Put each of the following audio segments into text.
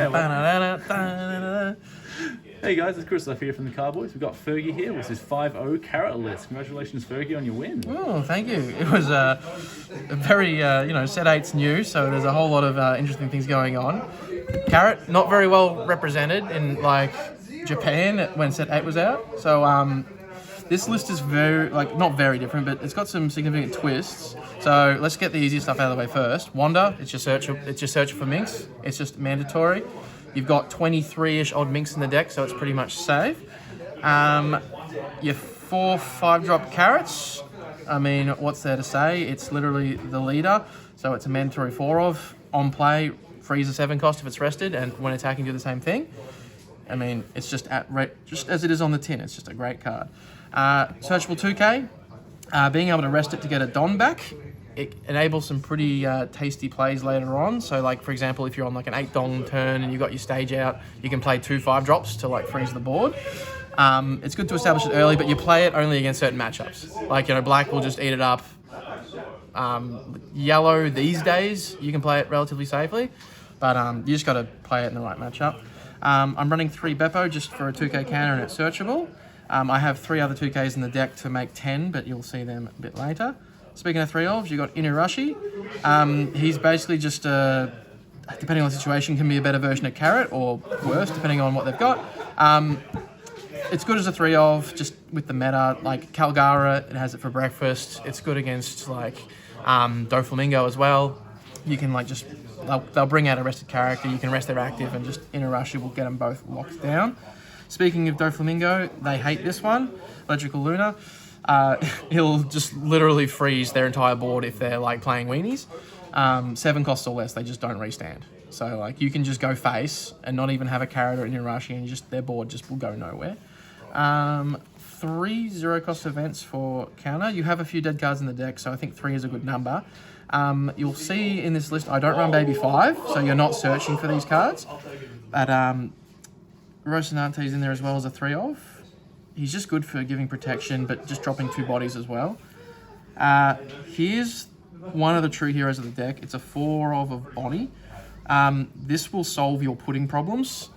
Hey guys, it's Chris Leff here from the Carboys. We've got Fergie here with his 5-0 carrot list. Congratulations, Fergie, on your win. Oh, thank you. It was a very, set 8's new, so there's a whole lot of interesting things going on. Carrot, not very well represented in, Japan when set 8 was out. So, this list is not very different, but it's got some significant twists. So, let's get the easy stuff out of the way first. Wanda, it's your search for minks. It's just mandatory. You've got 23-ish odd minks in the deck, so it's pretty much safe. Your 4 5-drop carrots. I mean, what's there to say? It's literally the leader, so it's a mandatory 4 of. On play, freeze a 7 cost if it's rested, and when attacking, do the same thing. I mean, it's just as it is on the tin. It's just a great card. Searchable 2K. Being able to rest it to get a Don back. It enables some pretty tasty plays later on. So, for example, if you're on an 8 Don turn and you've got your stage out, you can play 2 5-drops to freeze the board. It's good to establish it early, but you play it only against certain matchups. Black will just eat it up. Yellow these days, you can play it relatively safely, but you just got to play it in the right matchup. I'm running 3 Beppo just for a 2K counter and it's searchable. I have 3 other 2Ks in the deck to make 10, but you'll see them a bit later. Speaking of 3-ofs, you've got Inuarashi. He's basically just, depending on the situation, can be a better version of Carrot or worse, depending on what they've got. It's good as a 3-of, just with the meta. Calgara, it has it for breakfast. It's good against, Doflamingo as well. You can, they'll bring out a rested character. You can rest their active, and just Inuarashi will get them both locked down. Speaking of Doflamingo, they hate this one, Electrical Luna. He'll just literally freeze their entire board if they're playing weenies. 7 costs or less, they just don't restand. So you can just go face and not even have a carrot or an Inuarashi, and their board just will go nowhere. 3 0-cost events for counter. You have a few dead cards in the deck, so I think 3 is a good number. You'll see in this list I don't run Baby 5, so you're not searching for these cards. But Rocinante's in there as well as a 3-of. He's just good for giving protection, but just dropping 2 bodies as well. Here's one of the true heroes of the deck. It's a 4-of Bonnie. This will solve your pudding problems.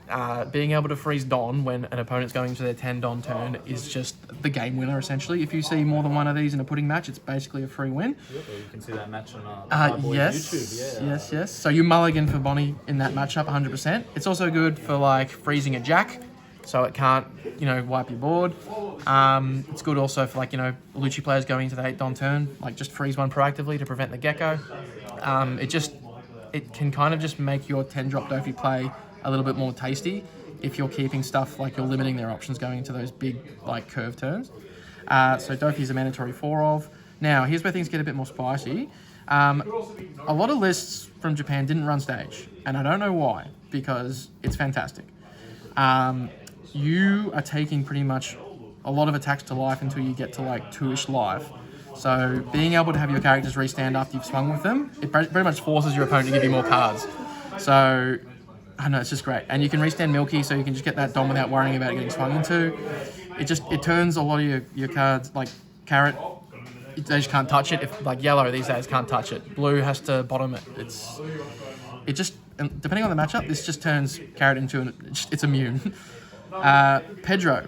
Being able to freeze Don when an opponent's going to their 10 Don turn is just the game winner, essentially. If you see more than one of these in a pudding match, it's basically a free win. You can see that match on yes, YouTube. Yes. So you mulligan for Bonnie in that matchup 100%. It's also good for freezing a Jack, so it can't, wipe your board. It's good also for Lucci players going into the 8 Don turn, just freeze one proactively to prevent the Gecko. It can kind of just make your 10-drop Dofi play a little bit more tasty if you're keeping stuff you're limiting their options going into those big curve turns. So Dofi's a mandatory 4-of. Now, here's where things get a bit more spicy. A lot of lists from Japan didn't run stage, and I don't know why, because it's fantastic. You are taking pretty much a lot of attacks to life until you get to 2-ish life. So being able to have your characters restand after you've swung with them, it pretty much forces your opponent to give you more cards. So, I know, it's just great. And you can restand Milky, so you can just get that Dom without worrying about it getting swung into. It turns a lot of your cards, Carrot, they just can't touch it. If Yellow these days can't touch it. Blue has to bottom it. And depending on the matchup, this just turns Carrot into it's immune. Pedro,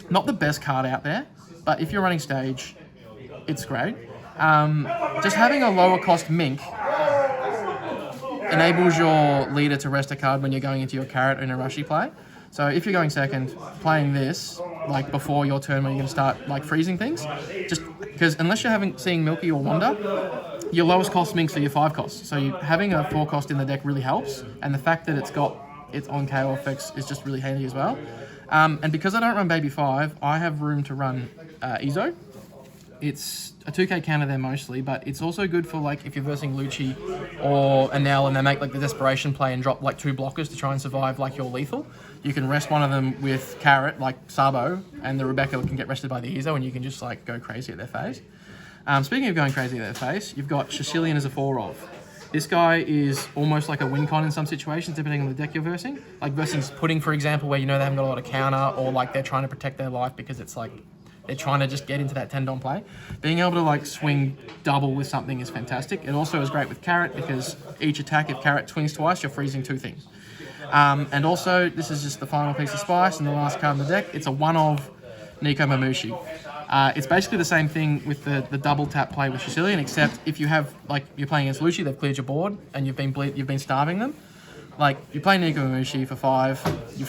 not the best card out there, but if you're running stage, it's great. Just having a lower cost mink enables your leader to rest a card when you're going into your carrot in a rushy play. So if you're going second, playing this before your turn when you're going to start freezing things, just because unless you're seeing Milky or Wanda, your lowest cost minks are your 5 costs. So having a 4 cost in the deck really helps, and the fact that it's on KO effects is just really handy as well. And because I don't run Baby 5, I have room to run Izo. It's a 2K counter there mostly, but it's also good for if you're versing Lucci or Anel and they make the desperation play and drop 2 blockers to try and survive your lethal. You can rest one of them with Carrot, Sabo, and the Rebecca can get rested by the Izo, and you can just go crazy at their face. Speaking of going crazy at their face, you've got Sicilian as a 4-of. This guy is almost like a win con in some situations, depending on the deck you're versing. Versing Pudding, for example, where they haven't got a lot of counter, or they're trying to protect their life because it's they're trying to just get into that 10 Don play. Being able to swing double with something is fantastic. It also is great with Carrot because each attack, if Carrot swings twice, you're freezing 2 things. And also, this is just the final piece of spice and the last card in the deck. It's a one of Nico Mamushi. It's basically the same thing with the double tap play with Sicilian, except if you have, like, you're playing against Lucy, they've cleared your board, and you've been starving them. Like, you play Nico Mamushi for 5, you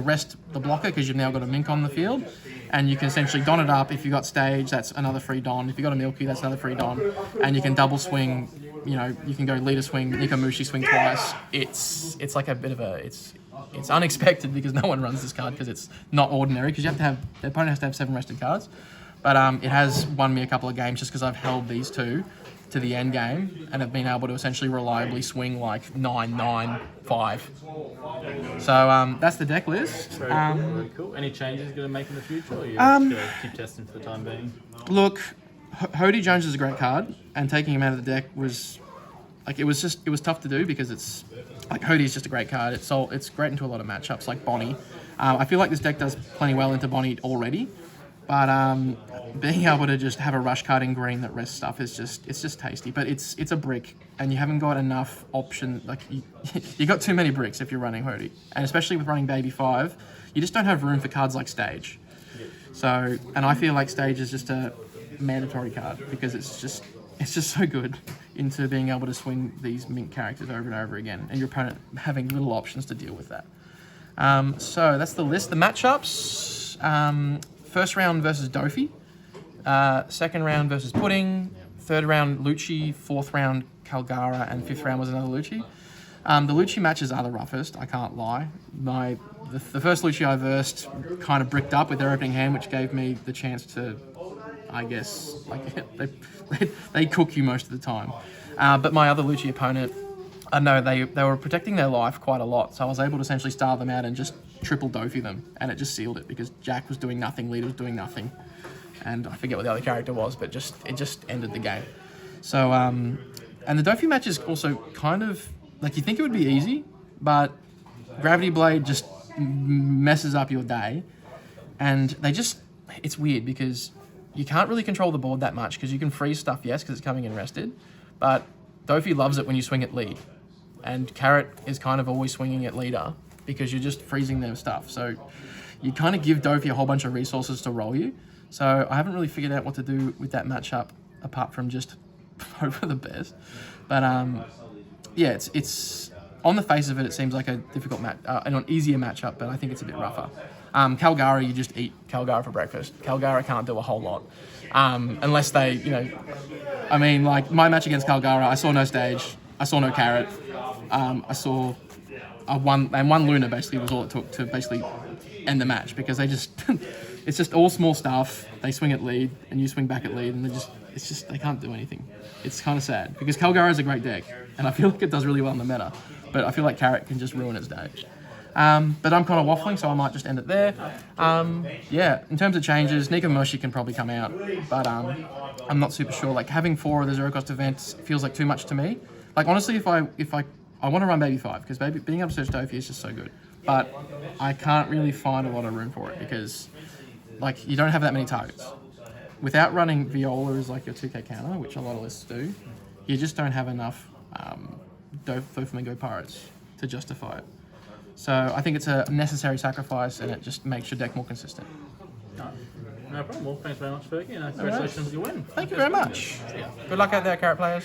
rest the blocker because you've now got a Mink on the field, and you can essentially don it up. If you got stage, that's another free don. If you got a Milky, that's another free don, and you can double swing. You know, you can go leader swing, Nico Mamushi swing twice. It's like a bit of it's unexpected because no one runs this card because it's not ordinary, because the opponent has to have 7 rested cards, but it has won me a couple of games just because I've held these two to the end game and have been able to essentially reliably swing like 9-9-5. So that's the deck list. Very cool. Any changes you're going to make in the future, or you're just going to keep testing for the time being? Look, Hody Jones is a great card, and taking him out of the deck was like it was tough to do because it's like Hody's just a great card. It's great into a lot of matchups like Bonnie. I feel like this deck does plenty well into Bonnie already, but being able to just have a rush card in green that rests stuff is just tasty. But it's a brick, and you haven't got enough option. Like you got too many bricks if you're running Hody, and especially with running Baby 5, you just don't have room for cards like Stage. So, and I feel like Stage is just a mandatory card because it's just so good into being able to swing these Mink characters over and over again, and your opponent having little options to deal with that. So that's the list. The matchups: first round versus Dofi, second round versus Pudding, third round Lucci, fourth round Calgara, and fifth round was another Lucci. The Lucci matches are the roughest, I can't lie. The first Lucci I versed kind of bricked up with their opening hand, which gave me the chance to, I guess, like they cook you most of the time. But my other Lucci opponent, I know they were protecting their life quite a lot, so I was able to essentially starve them out and just triple Dofi them, and it just sealed it because Jack was doing nothing, Leader was doing nothing, and I forget what the other character was, but it just ended the game. So and the Dofi match is also kind of like, you think it would be easy, but Gravity Blade just messes up your day, and it's weird because you can't really control the board that much because you can freeze stuff, yes, because it's coming in rested, but Dofi loves it when you swing at lead, and Carrot is kind of always swinging at leader because you're just freezing their stuff. So you kind of give Dofi a whole bunch of resources to roll you. So I haven't really figured out what to do with that matchup apart from just hope for the best. But yeah, it's on the face of it, it seems like a difficult an easier matchup, but I think it's a bit rougher. Calgara, you just eat Calgara for breakfast. Calgara can't do a whole lot. Unless they, I mean, like my match against Calgara, I saw no Stage, I saw no Carrot, I saw one Luna basically was all it took to basically end the match, because they just, it's just all small stuff. They swing at lead and you swing back at lead, and they can't do anything. It's kind of sad because Calgara is a great deck and I feel like it does really well in the meta, but I feel like Carrot can just ruin its day. But I'm kind of waffling, so I might just end it there. Yeah, in terms of changes, Nico Moshi can probably come out, but I'm not super sure. Like, having 4 of the zero cost events feels like too much to me. Like, honestly, if I want to run Baby 5, because being able to search Dofi is just so good, but I can't really find a lot of room for it because, like, you don't have that many targets. Without running Viola as like your 2k counter, which a lot of lists do, you just don't have enough Doflamingo Pirates to justify it. So I think it's a necessary sacrifice, and it just makes your deck more consistent. No problem. Well, thanks very much, Fergie, and congratulations on your win. Thank you very much. Good luck out there, Carrot players.